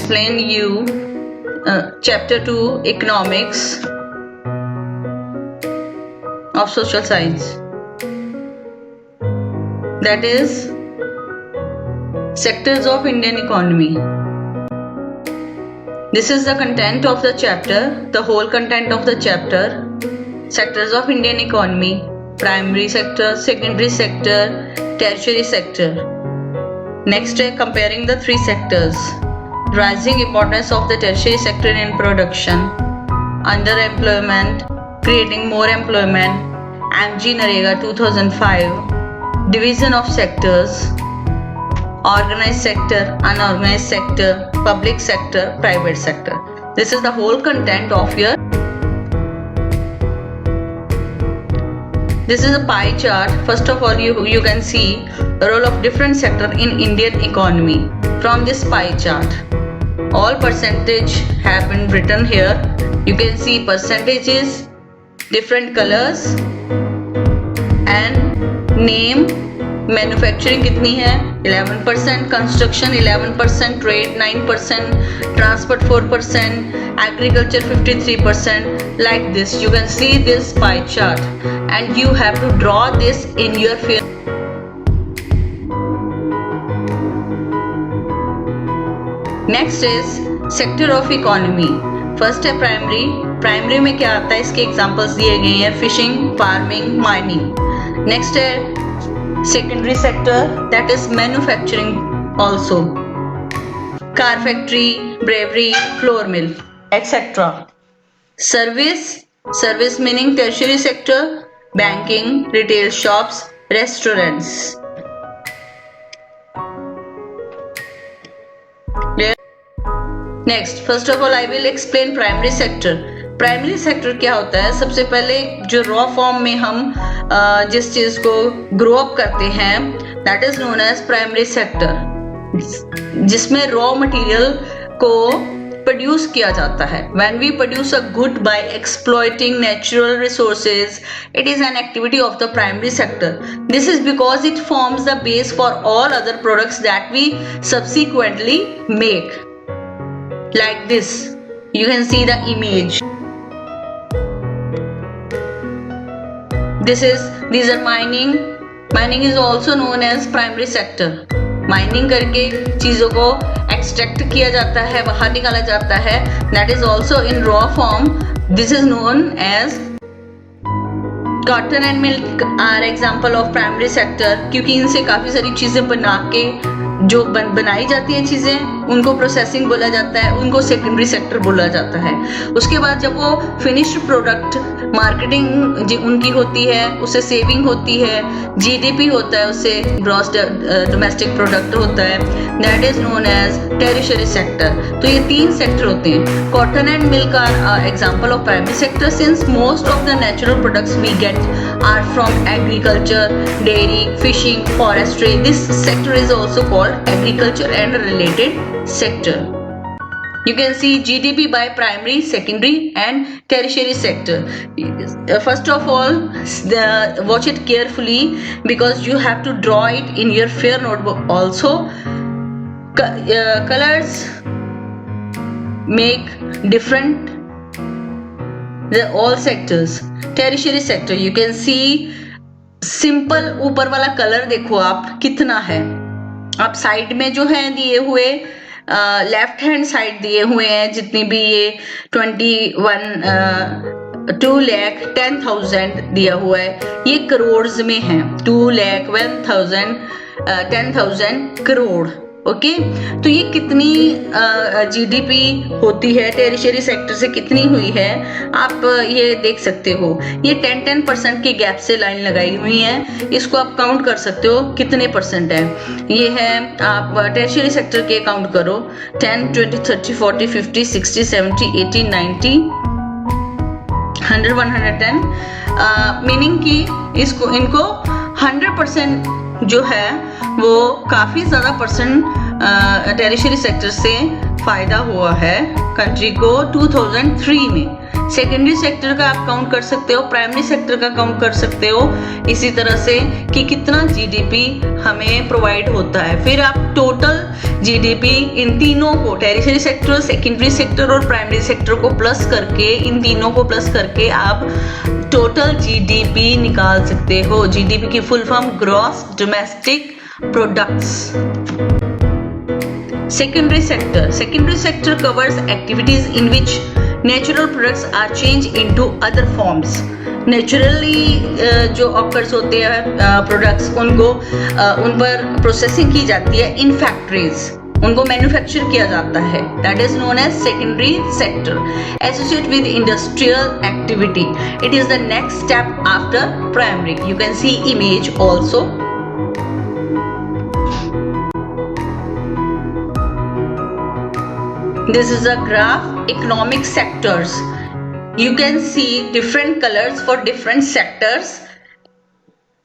explain you chapter 2 economics of social science, that is sectors of Indian economy. This is the content of the chapter, the whole content of the chapter. Sectors of Indian economy: primary sector, secondary sector, tertiary sector. Next, comparing the three sectors. Rising importance of the tertiary sector in production, underemployment, creating more employment, MG Narega 2005, division of sectors, organized sector, unorganized sector, public sector, private sector. This is the whole content of your. This is a pie chart. First of all, you can see the role of different sector in Indian economy from this pie chart. All percentage have been written here. You can see percentages, different colors and name. Manufacturing कितनी है? 11%, construction 11%, trade 9%, transport 4%, agriculture 53%. Like this, you can see this pie chart, and you have to draw this in your field. Next is sector of economy. First है primary. Primary में क्या आता है? इसके examples दिए गए हैं: fishing, farming, mining. Next है secondary sector, that is manufacturing also, car factory, brewery, flour mill, etc. Service meaning tertiary sector, banking, retail shops, restaurants. Next, first of all I will explain primary sector. Primary sector क्या होता है? सबसे पहले जो raw form में हम जिस चीज को ग्रो अप करते हैं, that is known as primary sector, जिसमें रॉ मटेरियल को प्रोड्यूस किया जाता है. When we produce a good by exploiting natural resources, it is an activity of the primary sector. This is because it forms the base for all other products that we subsequently make. Like this, you can see the image. These are mining. Mining is also known as primary sector. Mining करके चीजों को extract किया जाता है, बाहर निकाला जाता है. That is also in raw form. This is known as cotton and milk are example of primary sector, क्योंकि इनसे काफी सारी चीजें बना के जो बनाई जाती है चीजें, उनको प्रोसेसिंग बोला जाता है, उनको सेकेंडरी सेक्टर बोला जाता है. उसके बाद जब वो फिनिश्ड प्रोडक्ट मार्केटिंग उनकी होती है, उससे सेविंग होती है, जीडीपी होता है, उससे ग्रॉस डोमेस्टिक प्रोडक्ट होता है, that is known as tertiary sector. तो ये तीन सेक्टर होते हैं. Cotton and milk are example of primary sector since most of the natural products we get are from agriculture, dairy, fishing, forestry. This sector is also called agriculture and related sector. You can see GDP by primary, secondary and tertiary sector. First of all, watch it carefully because you have to draw it in your fair notebook also. Colors make different all sectors. Tertiary sector, you can see simple ऊपर वाला colour देखो आप कितना है. आप side में जो है दिए हुए लेफ्ट हैंड साइड दिए हुए हैं, जितनी भी ये 2,10,000 दिया हुआ है, ये करोड़ में है. 2,10,000 करोड़. ओके, तो ये कितनी जीडीपी होती है टेरिशरी सेक्टर से, कितनी हुई है आप ये देख सकते हो. ये 10% के गैप से लाइन लगाई हुई है. इसको आप काउंट कर सकते हो कितने परसेंट है. ये है, आप टेरिशरी सेक्टर के काउंट करो. 10, 20, 30, 40, 50, 60, 70, 80, 90, 100, 110. मीनिंग कि इनको 100% जो है वो काफी ज्यादा परसेंट टेरिशरी सेक्टर से फायदा हुआ है कंट्री को 2003 में. सेकेंडरी सेक्टर का आप काउंट कर सकते हो, प्राइमरी सेक्टर का काउंट कर सकते हो, इसी तरह से कि कितना जीडीपी हमें प्रोवाइड होता है। फिर आप टोटल जीडीपी इन तीनों को, टेरिशरी सेक्टर, सेकेंडरी सेक्टर और प्राइमरी सेक्टर को प्लस करके, इन तीनों को प्लस करके आप टोटल जीडीपी निकाल सकते हो। जीडीपी की full form gross domestic products. Secondary sector covers activities in which natural products are changed into other forms. Naturally जो ऑकर्स होते हैं प्रोडक्ट्स, उनको उन पर प्रोसेसिंग की जाती है इन फैक्ट्रीज, उनको मैन्युफैक्चर किया जाता है। That is known as secondary sector, associate with industrial activity. It is the next step after primary. You can see image also. This is a graph, economic sectors. You can see different colors for different sectors.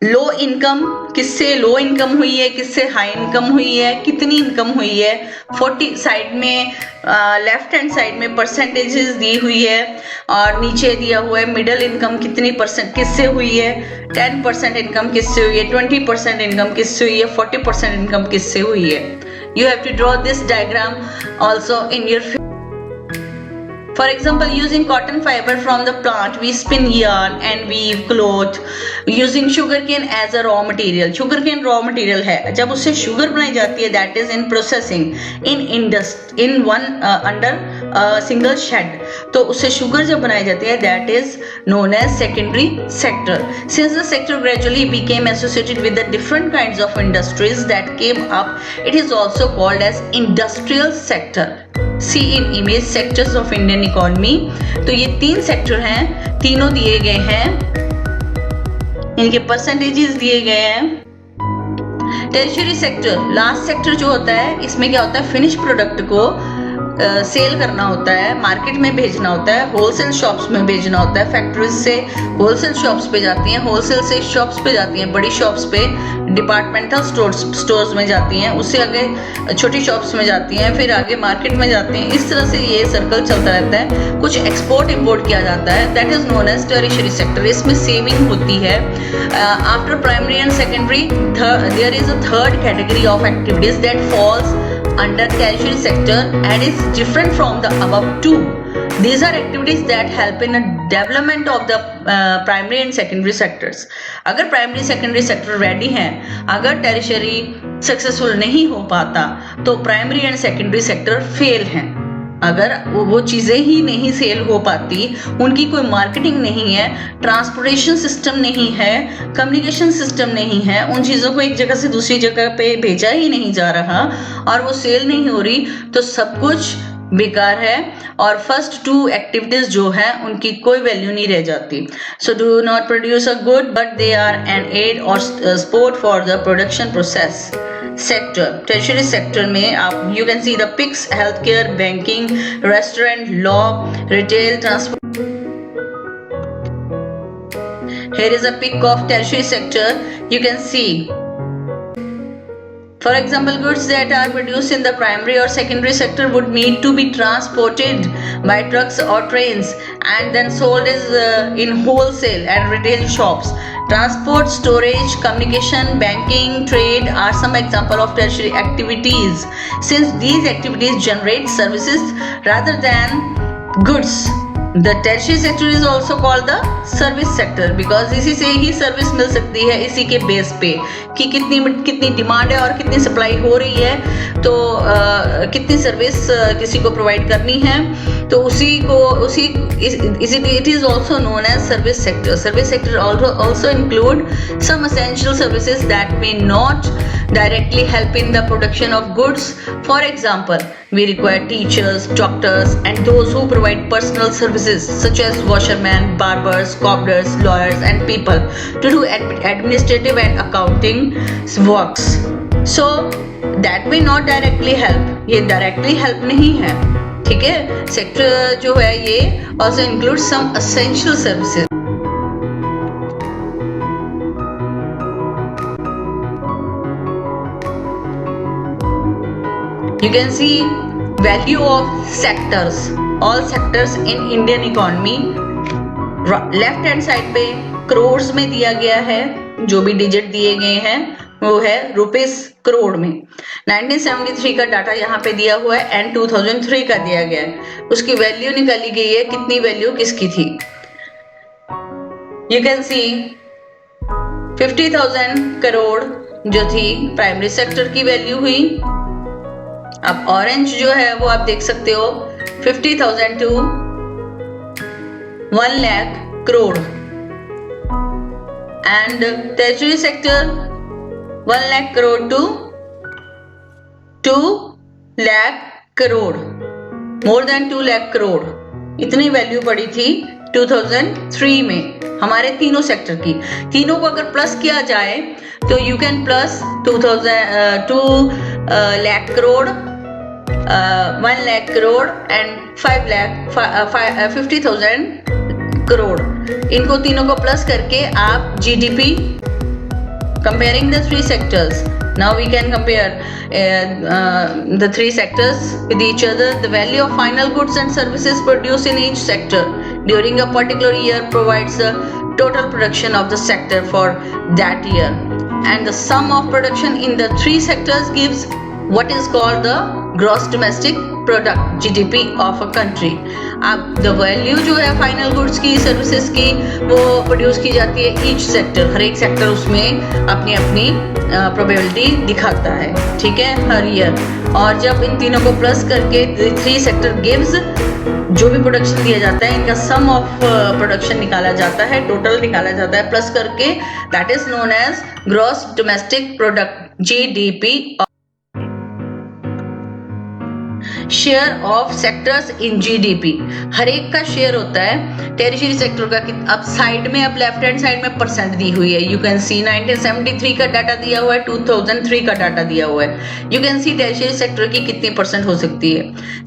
Low income, किससे low income हुई है, किससे high income हुई है, कितनी income हुई है। 40 side में लेफ्ट हैंड साइड में परसेंटेजेस दी हुई है और नीचे दिया हुआ है मिडिल इनकम कितनी परसेंट किससे हुई है, 10% इनकम किससे हुई है, 20% इनकम किससे हुई है, 40% इनकम किससे हुई है। You have to draw this diagram also in your. For example, using cotton fiber from the plant, we spin yarn and weave cloth. Using sugarcane as a raw material. Sugarcane raw material है, जब उससे sugar बनाई जाती है, that is in processing, in one under single shed. तो उससे sugar जब बनाई जाती है, that is known as secondary sector. Since the sector gradually became associated with the different kinds of industries that came up, it is also called as industrial sector. See in image sectors of Indian economy. तो ये 3 sector हैं, तीनों दिए गए हैं, इनके percentages दिए गए हैं। टेरिशरी सेक्टर, लास्ट सेक्टर जो होता है, इसमें क्या होता है, फिनिश प्रोडक्ट को सेल करना होता है, मार्केट में भेजना होता है, होलसेल शॉप्स में भेजना होता है। फैक्ट्रीज से होलसेल शॉप्स पे जाती हैं, होलसेल से शॉप्स पे जाती हैं, बड़ी शॉप्स पे, डिपार्टमेंटल स्टोर्स में जाती हैं, उससे आगे छोटी शॉप्स में जाती हैं, फिर आगे मार्केट में जाती हैं। इस तरह से ये सर्कल चलता रहता है। कुछ एक्सपोर्ट इंपोर्ट किया जाता है, that is known as tertiary sector. इसमें सेविंग होती है। After primary and secondary there is a third category of activities that falls under tertiary sector and is different from the above two. These are activities that help in the development of the primary and secondary sectors. अगर primary secondary sector ready हैं, अगर tertiary successful नहीं हो पाता, तो primary and secondary sector fail हैं। अगर वो चीज़ें ही नहीं सेल हो पाती, उनकी कोई मार्केटिंग नहीं है, ट्रांसपोर्टेशन सिस्टम नहीं है, कम्युनिकेशन सिस्टम नहीं है, उन चीज़ों को एक जगह से दूसरी जगह पे भेजा ही नहीं जा रहा और वो सेल नहीं हो रही, तो सब कुछ बेकार है और फर्स्ट 2 एक्टिविटीज जो है उनकी कोई वैल्यू नहीं रह जाती। So do not produce a good but they are an aid or support for the production process. Sector, tertiary sector में आप you can see the pics, health care, banking, restaurant, law, retail, transport. Here is a pic of tertiary sector. You can see, for example, goods that are produced in the primary or secondary sector would need to be transported by trucks or trains and then sold in wholesale and retail shops. Transport, storage, communication, banking, trade are some example of tertiary activities. Since these activities generate services rather than goods, the tertiary sector is also called the service sector because इसी से ही service मिल सकती है, इसी के base पे कि कितनी demand है और कितनी सप्लाई हो रही है, तो कितनी सर्विस किसी को प्रोवाइड करनी है, तो it is also known as service sector. Service sector also include some essential services that may not directly help in the production of goods. For example, we require teachers, doctors, and those who provide personal services such as washermen, barbers, cobblers, lawyers, and people to do administrative and accounting works. So that may not directly help. ये directly help नहीं है, ठीक है। Sector जो है ये also includes some essential services. You can see value of sectors. All sectors in Indian economy left hand side पे करोड़ में दिया गया है, जो भी डिजिट दिए गए हैं वो है रुपीस करोड़ में। 1973 का डाटा यहाँ पे दिया हुआ है एंड 2003 का दिया गया है। उसकी वैल्यू निकाली गई है, कितनी वैल्यू किसकी थी। यू कैन सी 50,000 करोड़ जो थी प्राइमरी सेक्टर की वैल्यू हुई। अब ऑरेंज जो है वो आप देख सकते हो 50,000 to 1 lakh crore and territory sector 1 lakh crore to 2 lakh crore, more than 2 lakh crore, इतनी वैल्यू पड़ी थी 2003 में हमारे तीनों सेक्टर की। तीनों को अगर प्लस किया जाए तो you can plus 2 lakh crore, 1 lakh crore and 50,000 crore. इनको तीनों को प्लस करके आप GDP comparing the three sectors. Now we can compare the three sectors with each other. The value of final goods and services produced in each sector during a particular year provides the total production of the sector for that year, and the sum of production in the three sectors gives what is called the gross domestic product GDP of a country. अब the value जो है final goods की, services की, वो produce की जाती है each sector, हर एक सेक्टर उसमें अपनी अपनी प्रोबेबिलिटी दिखाता है, ठीक है, हर ईयर। और जब इन तीनों को प्लस करके 3 सेक्टर गिव्स जो भी प्रोडक्शन दिया जाता है इनका सम ऑफ प्रोडक्शन निकाला जाता है, टोटल निकाला जाता है प्लस करके, that is known as gross domestic product GDP. Share of sectors in GDP, हर एक का शेयर होता है टेरिटरी सेक्टर का। अब साइड में, अब लेफ्ट हैंड साइड में परसेंट दी हुई है, यू कैन सी 1973 का डाटा दिया हुआ है, 2003 का डाटा दिया हुआ है। You can C territory sector की कितनी परसेंट हो सकती है,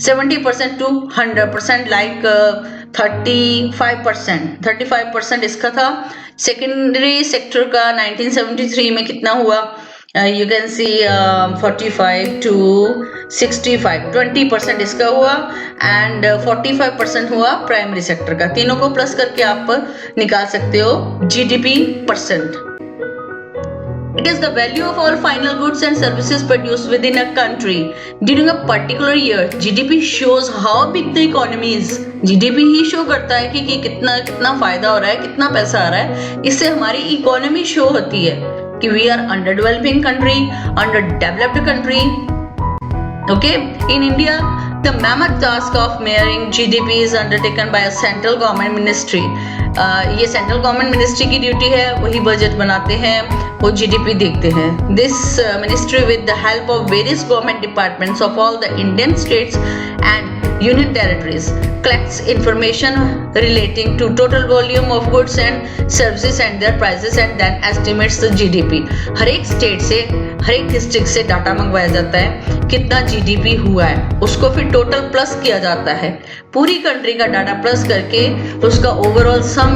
70% टू 100%, लाइक 35% इसका था। सेकेंडरी सेक्टर का 1973 में कितना हुआ, you can see 45 to 65, 20% इसका हुआ एंड 45% हुआ प्राइमरी सेक्टर का। तीनों को प्लस करके आप निकाल सकते हो GDP percent. It is the value of all final goods and services produced within a country during a particular year. GDP shows how big the economy is. GDP he show करता है कि कितना फायदा हो रहा है, कितना पैसा आ रहा है। इससे हमारी इकोनॉमी शो होती है कि we are under developing country, under developed country. Okay, in India the mammoth task of measuring GDP is undertaken by a central government ministry. ये सेंट्रल गवर्नमेंट मिनिस्ट्री की ड्यूटी है, वही बजट बनाते हैं, वो जीडीपी देखते हैं। This ministry with the help of various government departments of all the Indian states and union territories collects information relating to total volume of goods and services and their prices and then estimates the GDP. हर एक state से, हर एक district से data मंगवाया जाता है कितना GDP हुआ है, उसको फिर टोटल प्लस किया जाता है, पूरी कंट्री का डाटा प्लस करके उसका ओवरऑल सम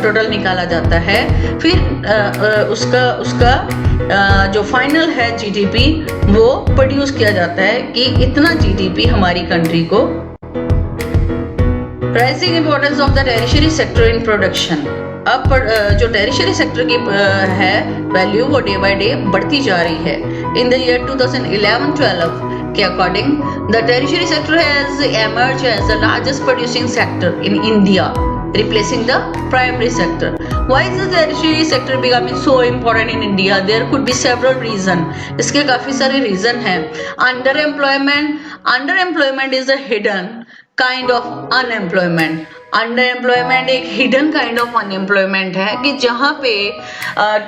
टोटल निकाला जाता है। फिर उसका जो फाइनल है जीडीपी वो प्रोड्यूस किया जाता है कि इतना जीडीपी हमारी कंट्री को। Pricing importance of the territory sector in production. अब जो टेरिटरी सेक्टर की है वैल्यू वो डे बाय डे बढ़ती जा रही है। इन द ईयर 2011-12 के according the territory sector has emerge as the largest producing sector in India, replacing the primary sector. Why is the tertiary sector becoming so important in India? There could be several reasons. इसके काफी सारे reason हैं। Underemployment is a hidden kind of unemployment. Underemployment एक hidden kind of unemployment है कि जहाँ पे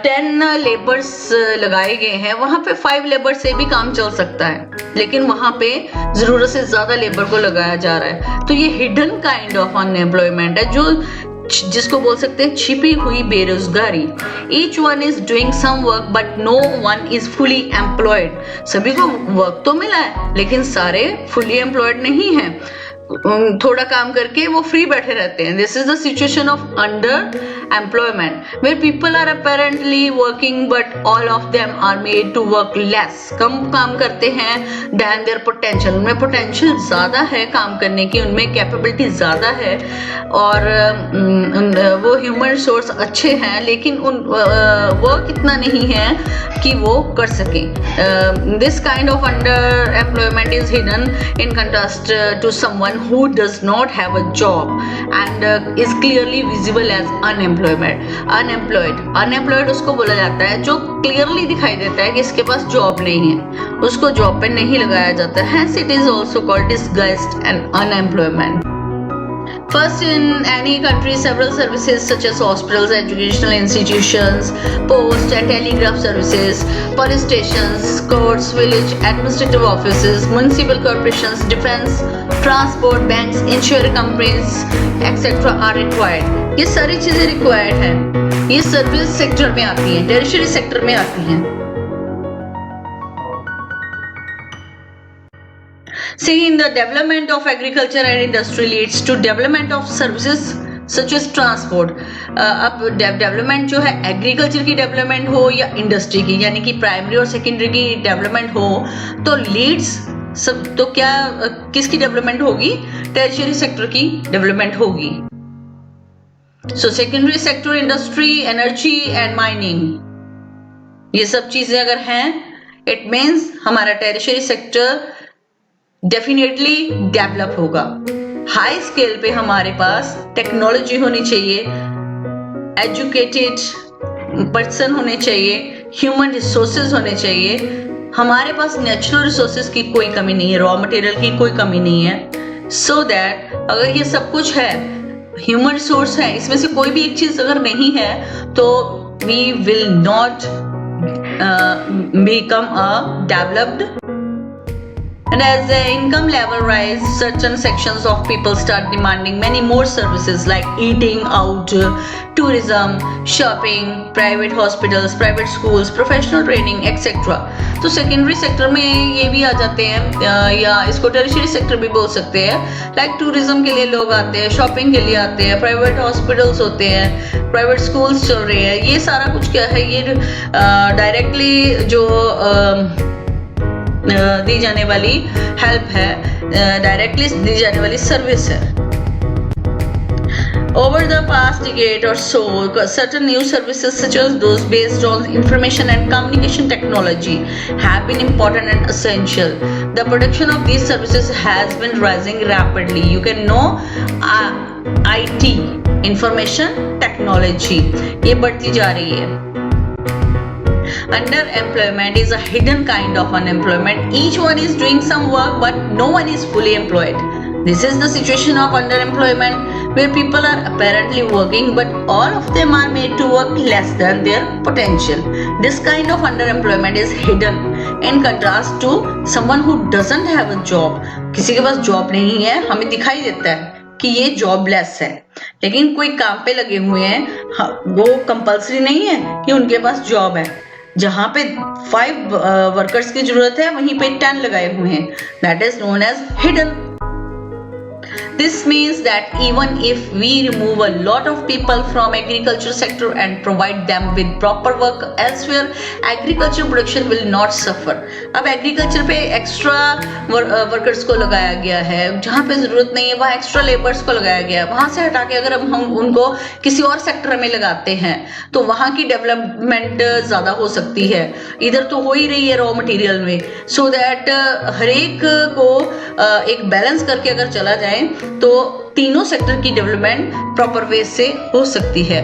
10 labours लगाए गए हैं वहाँ पे 5 लेबर से भी काम चल सकता है, लेकिन वहाँ पे जरूरत से ज्यादा लेबर को लगाया जा रहा है। तो ये hidden kind of unemployment है, जो जिसको बोल सकते हैं छिपी हुई बेरोजगारी। Each one is doing some work but no one is fully employed. सभी को वर्क तो मिला है लेकिन सारे fully employed नहीं हैं, थोड़ा काम करके वो फ्री बैठे रहते हैं। This is the situation of under employment, where people are apparently working but all of them are made to work less. कम काम करते हैं than their potential. उनमें potential ज़्यादा है काम करने की, उनमें capability ज़्यादा है और वो human resource अच्छे हैं, लेकिन work इतना नहीं है कि वो कर सकें. This kind of underemployment is hidden in contrast to someone who does not have a job and is clearly visible as unemployed उसको बोला जाता है जो clearly दिखाई देता है कि इसके पास जॉब नहीं है, उसको जॉब पे नहीं लगाया जाता है. Hence it is also called disguised and unemployment. First, in any country, several services such as hospitals, educational institutions, post and telegraph services, police stations, courts, village administrative offices, municipal corporations, defense, transport, banks, insurance companies, etc. are required. ये सारी चीजें required हैं. ये service sector में आती हैं, tertiary sector में आती हैं. See, in the development of agriculture and industry leads to development of services such as transport. अब डेवलपमेंट जो है एग्रीकल्चर की डेवलपमेंट हो या इंडस्ट्री की, यानी कि प्राइमरी और सेकेंडरी की डेवलपमेंट हो, तो लीड्स सब तो क्या किसकी डेवलपमेंट होगी? टेरिशरी सेक्टर की डेवलपमेंट होगी. So secondary sector, industry, energy and mining, ये सब चीजें अगर हैं, इट मीन्स हमारा टेरिशरी सेक्टर डेफिनेटली डेवलप होगा. हाई स्केल पे हमारे पास टेक्नोलॉजी होनी चाहिए, एजुकेटेड पर्सन होने चाहिए, ह्यूमन रिसोर्सेज होने चाहिए. हमारे पास नेचुरल रिसोर्सेज की कोई कमी नहीं है, रॉ मटेरियल की कोई कमी नहीं है. सो दैट अगर ये सब कुछ है, ह्यूमन रिसोर्स है, इसमें से कोई भी एक चीज अगर नहीं है तो we will not become a developed. And as the income level rise, certain sections of people start demanding many more services like eating out, tourism, shopping, private hospitals, private schools, professional training, etc. तो secondary sector में ये भी आ जाते हैं, या इसको tertiary sector भी बोल सकते हैं. लाइक टूरिज्म के लिए लोग आते हैं, शॉपिंग के लिए आते हैं, प्राइवेट हॉस्पिटल्स होते हैं, प्राइवेट स्कूल्स चल रहे हैं. ये सारा कुछ क्या है? ये डायरेक्टली जो दी जाने वाली हेल्प है, डायरेक्टली दी जाने वाली सर्विस है. Over the past decade or so, certain new services such as those based on information and communication technology have been important and essential. The production of these services has been rising rapidly. You can know IT, information technology, ये बढ़ती जा रही है. Underemployment is a hidden kind of unemployment. Each one is doing some work but no one is fully employed. This is the situation of underemployment, where people are apparently working but all of them are made to work less than their potential. This kind of underemployment is hidden in contrast to someone who doesn't have a job. किसी के पास job नहीं है, हमें दिखाई देता है कि ये जॉबलेस है, लेकिन कोई काम पे लगे हुए हैं. वो कंपल्सरी नहीं है कि उनके पास जॉब है. जहां पे 5 वर्कर्स की जरूरत है, वहीं पे 10 लगाए हुए हैं. That is known as hidden. This means that even if we remove a lot of people from agriculture sector and provide them with proper work elsewhere, agriculture production will not suffer. अब agriculture पे extra workers को लगाया गया है, जहाँ पे जरूरत नहीं है वहाँ extra laborers को लगाया गया है. वहाँ से हटा के अगर हम उनको किसी और सेक्टर में लगाते हैं तो वहाँ की डेवलपमेंट ज्यादा हो सकती है. इधर तो हो ही रही है रॉ मटेरियल में. सो दैट हर एक को एक बैलेंस करके अगर चला जाए तो तीनों सेक्टर की डेवलपमेंट प्रॉपर वे से हो सकती है.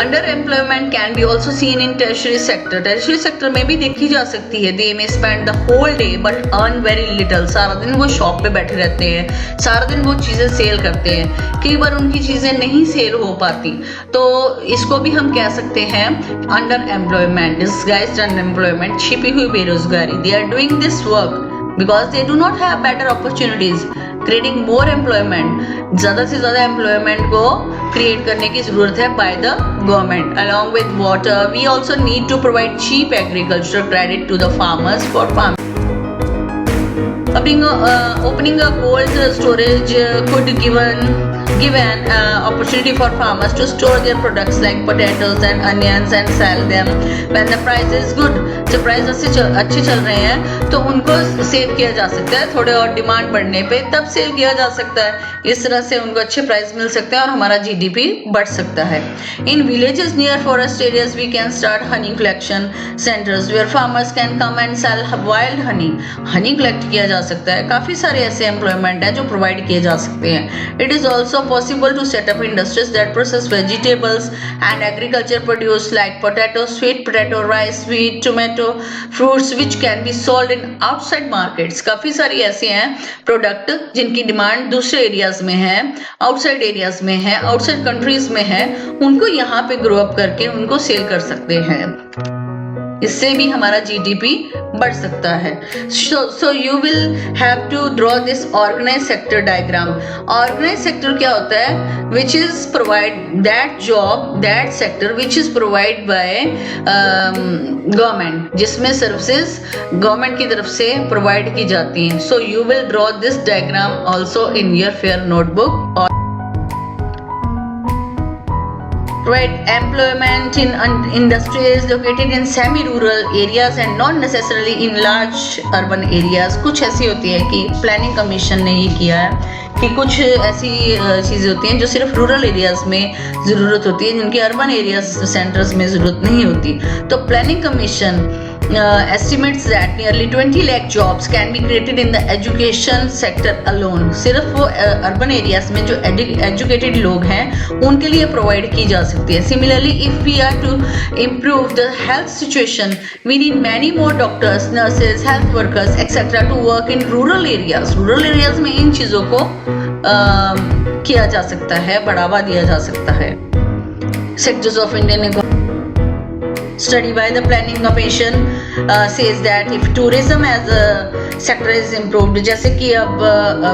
Under employment can be also seen in tertiary sector. Tertiary sector में भी देखी जा सकती है. They may spend the whole day but earn very little. सारा दिन वो शॉप पे बैठे रहते हैं, सारा दिन वो चीजें सेल करते हैं, कई बार उनकी चीजें नहीं सेल हो पाती. तो इसको भी हम कह सकते हैं अंडर एम्प्लॉयमेंट, डिस्गाइज्ड अनएम्प्लॉयमेंट, छिपी हुई बेरोजगारी. They are doing this work because they do not have better opportunities, creating more employment. ज़्यादा से ज़्यादा employment को create करने की ज़रूरत है by the government. Along with water, we also need to provide cheap agricultural credit to the farmers for farming. Opening a cold storage could given give an opportunity for farmers to store their products like potatoes and onions and sell them when the price is good. जब price अच्छे चल रहे हैं तो उनको cell किया जा सकता है, थोड़े और डिमांड बढ़ने पे तब सेल किया जा सकता है। इस तरह से उनको अच्छे प्राइस मिल सकते हैं और हमारा जीडीपी बढ़ सकता है। In villages near forest areas we can start honey collection centers where farmers can come and sell wild honey. Honey collect किया जा सकता है। काफी सारे ऐसे एम्प्लॉयमेंट है जो प्रोवाइड किए जा सकते हैं। It is also possible to set up industries that process vegetables and agriculture produce like potato, sweet potato, rice, sweet tomato, fruits which can be sold in outside markets. काफी सारी ऐसे हैं प्रोडक्ट जिनकी demand दूसरे areas में है, outside areas में है, आउटसाइड कंट्रीज में है, उनको यहाँ पे ग्रो अप करके उनको सेल कर सकते हैं। इससे भी हमारा जीडीपी बढ़ सकता है। So you will have to draw this organized sector diagram. Organized sector क्या होता है? Which is provide that job, that sector which is provided by government, जिसमें सर्विसेज गवर्नमेंट की तरफ से प्रोवाइड की जाती हैं। So you will draw this diagram also in your fair notebook. Right, employment in industries located in semi-rural areas and not necessarily in large urban areas. कुछ ऐसी होती है कि प्लानिंग कमीशन ने ये किया है कि कुछ ऐसी चीज़ें होती हैं जो सिर्फ रूरल एरियाज में ज़रूरत होती है, जिनकी अर्बन एरियाज सेंटर्स में ज़रूरत नहीं होती। तो planning commission estimates that nearly 20 lakh jobs can be created in the education sector alone. सिर्फ वो अर्बन एरियाज में जो एजुकेटेड लोग हैं उनके लिए प्रोवाइड की जा सकती है। Similarly, if we are to improve the health situation, we need many more doctors, nurses, health workers, etc. to work in rural areas. Rural areas में इन चीज़ों को किया जा सकता है, बढ़ावा दिया जा सकता है। Sectors of Indian economy study by the planning commission says that if tourism as a sector is improved, जैसे कि अब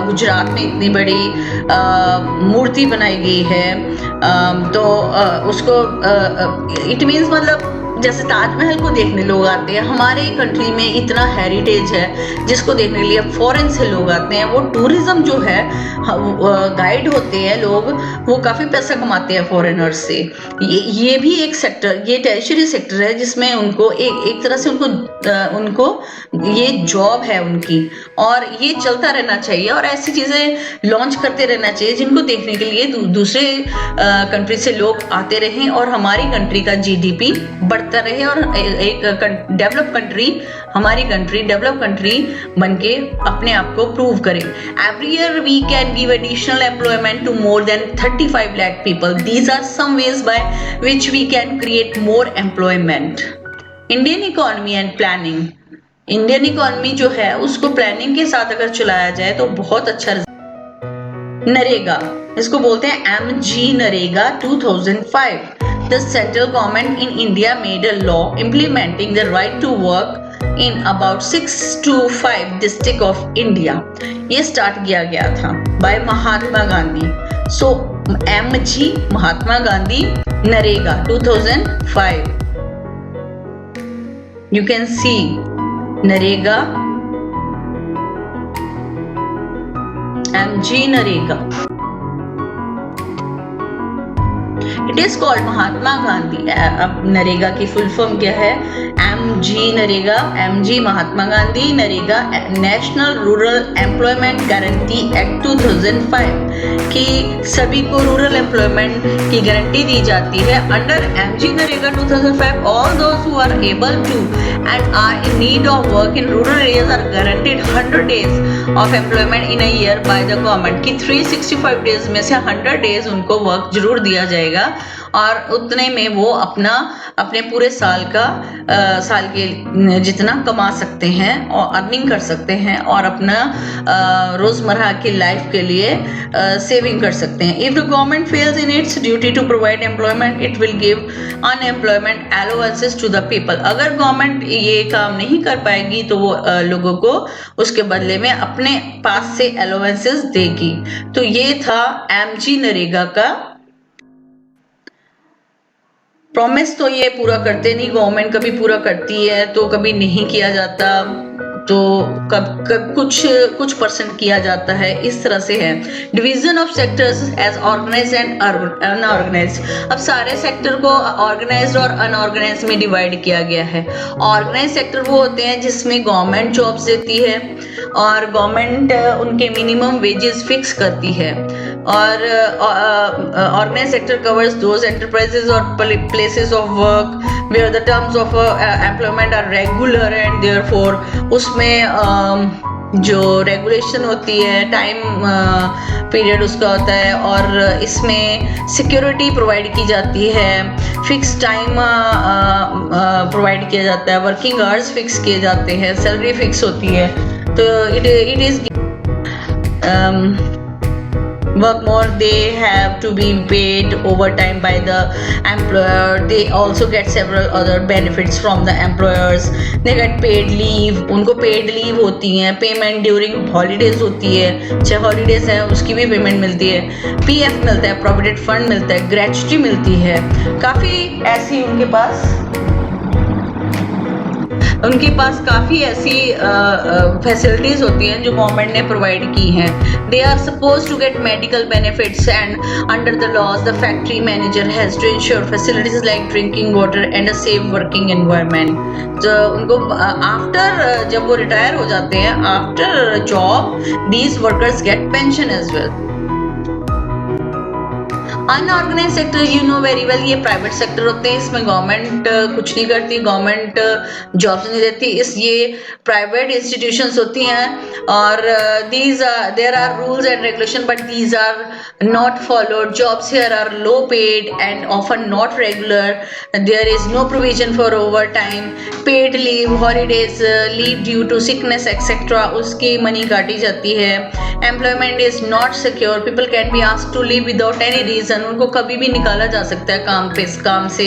गुजरात में इतनी बड़ी मूर्ति बनाई गई है, तो उसको इट मीन्स मतलब जैसे ताजमहल को देखने लोग आते हैं, हमारे कंट्री में इतना हेरिटेज है जिसको देखने के लिए फॉरेन से लोग आते हैं। वो टूरिज्म जो है, गाइड होते हैं लोग, वो काफ़ी पैसा कमाते हैं फॉरेनर्स से। ये भी एक सेक्टर, ये टेरिटरी सेक्टर है जिसमें उनको एक तरह से उनको ये जॉब है उनकी, और ये चलता रहना चाहिए और ऐसी चीज़ें लॉन्च करते रहना चाहिए जिनको देखने के लिए दूसरे कंट्री से लोग आते रहें और हमारी कंट्री का जीडीपी बढ़ता रहे और एक डेवलप कंट्री, हमारी कंट्री डेवलप कंट्री बनके अपने आप को प्रूव करे। Every year we can give additional employment to more than 35 lakh people. These are some ways by which we can create more employment. Indian economy and planning, Indian economy जो है उसको planning के साथ अगर चलाया जाए तो बहुत अच्छा। नरेगा, इसको बोलते हैं MG NREGA 2005. The central government in India made a law implementing the right to work in about 6 to 5 districts of India. ये स्टार्ट किया गया था by Mahatma Gandhi. So MG Mahatma Gandhi NREGA 2005. You can see NREGA, MG NREGA. It is called Mahatma Gandhi. अब नरेगा की फुल फॉर्म क्या है? MG NREGA, MG Mahatma Gandhi NREGA, national rural employment guarantee act 2005 कि सभी को रूरल एम्प्लॉयमेंट की गारंटी दी जाती है। Under MG NREGA 2005 all those who are able to and are in need of work in rural areas are guaranteed 100 days of employment in a year by the government. कि 365 days में से 100 days उनको work जरूर दिया जाएगा और उतने में वो अपने पूरे साल के जितना कमा सकते हैं और अर्निंग कर सकते हैं और अपना रोजमर्रा की लाइफ के लिए सेविंग कर सकते हैं। If the government fails in its duty to provide employment it will give unemployment allowances to the people. अगर गवर्नमेंट ये काम नहीं कर पाएगी तो वो लोगों को उसके बदले में अपने पास से अलाउंसेस देगी। तो ये था MG नरेगा का प्रॉमिस। तो ये पूरा करते नहीं, गवर्नमेंट कभी पूरा करती है तो कभी नहीं किया जाता। तो कब कुछ परसेंट किया जाता है, इस तरह से है। Division of sectors as organised and unorganised. अब सारे सेक्टर को ऑर्गेनाइज्ड और अनऑर्गेनाइज्ड में डिवाइड किया गया है। ऑर्गेनाइज्ड सेक्टर वो होते हैं जिसमें गवर्नमेंट जॉब्स देती है और गवर्नमेंट उनके मिनिमम वेजेस फिक्स करती है। और organised sector covers those enterprises और places of work where the terms of employment are regular and therefore उसमें जो रेगुलेशन होती है, टाइम पीरियड उसका होता है और इसमें सिक्योरिटी प्रोवाइड की जाती है, फिक्स टाइम प्रोवाइड किया जाता है, वर्किंग आवर्स फिक्स किए जाते हैं, सैलरी फिक्स होती है। तो it is work more, they have to be paid overtime by the employer. They also get several other benefits from the employers. They get paid leave, उनको paid leave होती है, payment during holidays होती है, चाहे holidays है उसकी भी payment मिलती है, PF मिलता है, provident fund मिलता है, gratuity मिलती है, काफ़ी ऐसी उनके पास काफ़ी ऐसी फैसिलिटीज़ होती हैं जो गवर्नमेंट ने प्रोवाइड की हैं। They are suppose to get medical benefits and under the laws the factory manager has to ensure facilities like drinking water and a safe working environment. तो उनको आफ्टर जब वो रिटायर हो जाते हैं, after job, these workers get pension as well. Unorganised sector you know very well, ये private sector होते हैं, इसमें गवर्नमेंट कुछ नहीं करती, गवर्नमेंट जॉब्स नहीं देती, ये प्राइवेट इंस्टीट्यूशंस होती हैं और there are rules and regulation but these are not followed. Jobs here are low paid and often not regular, there is no provision for overtime, paid leave, holidays, leave due to sickness etcetera, उसकी money काटी जाती है। Employment is not secure, people can be asked to leave without any reason, उनको कभी भी निकाला जा सकता है काम से।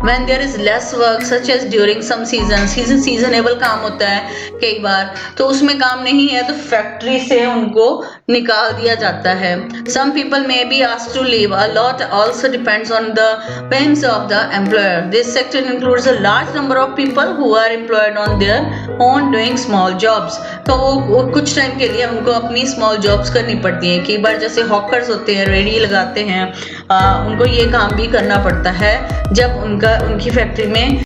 When there is less work such as during some seasonable काम होता है कई बार, तो उसमें काम नहीं है तो फैक्ट्री से उनको निकाल दिया जाता है। Some people may be asked to leave. A lot also depends on the whims of the employer. This sector includes a large number of people who are employed on their own doing small jobs. तो वो कुछ time के लिए उनको अपनी small jobs करनी पड़ती हैं। कई बार जैसे हॉकर्स होते हैं, रेडी लगाते हैं, उनको ये काम भी करना पड़ता है जब उनकी फैक्ट्री में।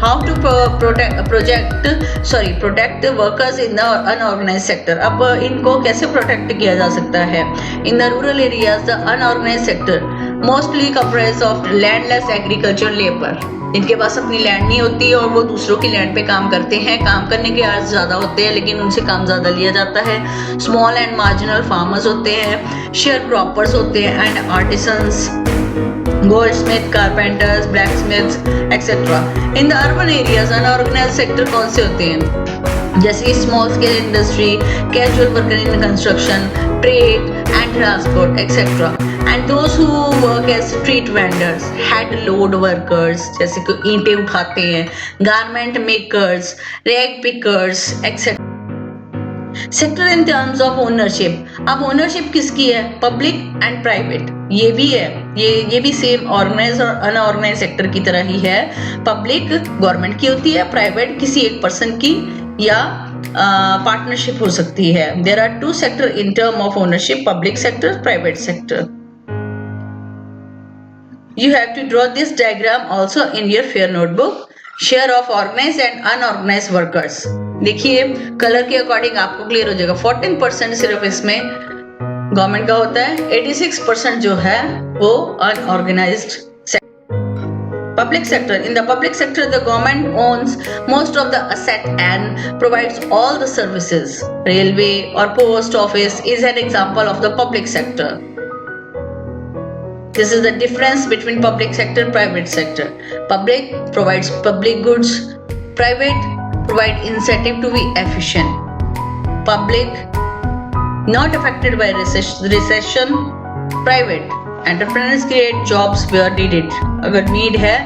How to protect workers in the unorganised sector. अब इनको कैसे प्रोटेक्ट किया जा सकता है? In the rural areas the unorganised sector mostly comprise of landless agriculture labour. इनके पास अपनी लैंड नहीं होती और वो दूसरों की लैंड पे काम करते हैं। काम करने के अर्ज ज़्यादा होते हैं लेकिन उनसे काम ज़्यादा लिया जाता है। स्मॉल एंड मार्जिनल फार्मर्स होते हैं, शेयर क्रॉपर्स होते हैं and artisans, goldsmith, carpenters, blacksmiths etcetera. In the urban areas unorganised sector कौन से होते हैं? जैसे small scale industry, casual worker in construction, trade and transport etcetera. And those who work as street vendors, head load workers, जैसे कि ईंटें उठाते हैं, garment makers, rag pickers, etc. Sector in terms of ownership. अब ownership किसकी है? Public and private. ये भी है, ये भी सेम ऑर्गेनाइज और अनऑर्गेनाइज सेक्टर की तरह ही है। पब्लिक गवर्नमेंट की होती है, प्राइवेट किसी एक पर्सन की या पार्टनरशिप हो सकती है। There are two sector in term of ownership, public sector, private sector. You have to draw this diagram also in your fair notebook. Share of organized and unorganized workers. देखिए colour के according आपको clear हो जाएगा। 14% सिर्फ इसमें government का होता है, 86% जो है वो unorganised sector. Public sector. In the public sector, the government owns most of the asset and provides all the services. Railway or post office is an example of the public sector. This is the difference between public sector and private sector. Public provides public goods. Private provide incentive to be efficient. Public not affected by recession. Private entrepreneurs create jobs where needed. अगर need है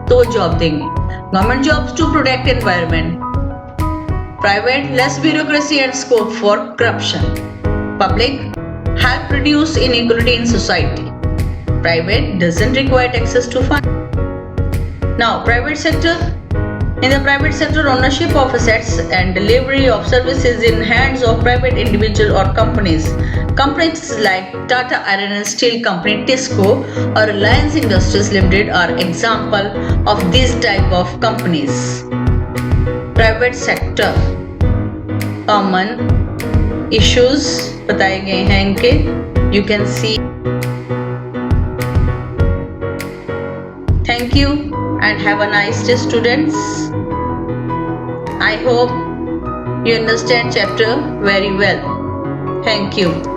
तो job देंगे. Government jobs to protect environment. Private less bureaucracy and scope for corruption. Public help reduce inequality in society. Private doesn't require access to funds. Now, private sector In the private sector, ownership of assets and delivery of services in hands of private individual or companies. Companies like Tata Iron and Steel Company (TISCO) or Reliance Industries Limited are example of this type of companies. Private sector common issues बताए गए हैं इनके. You can see. Thank you and have a nice day, students. I hope you understand chapter very well. Thank you.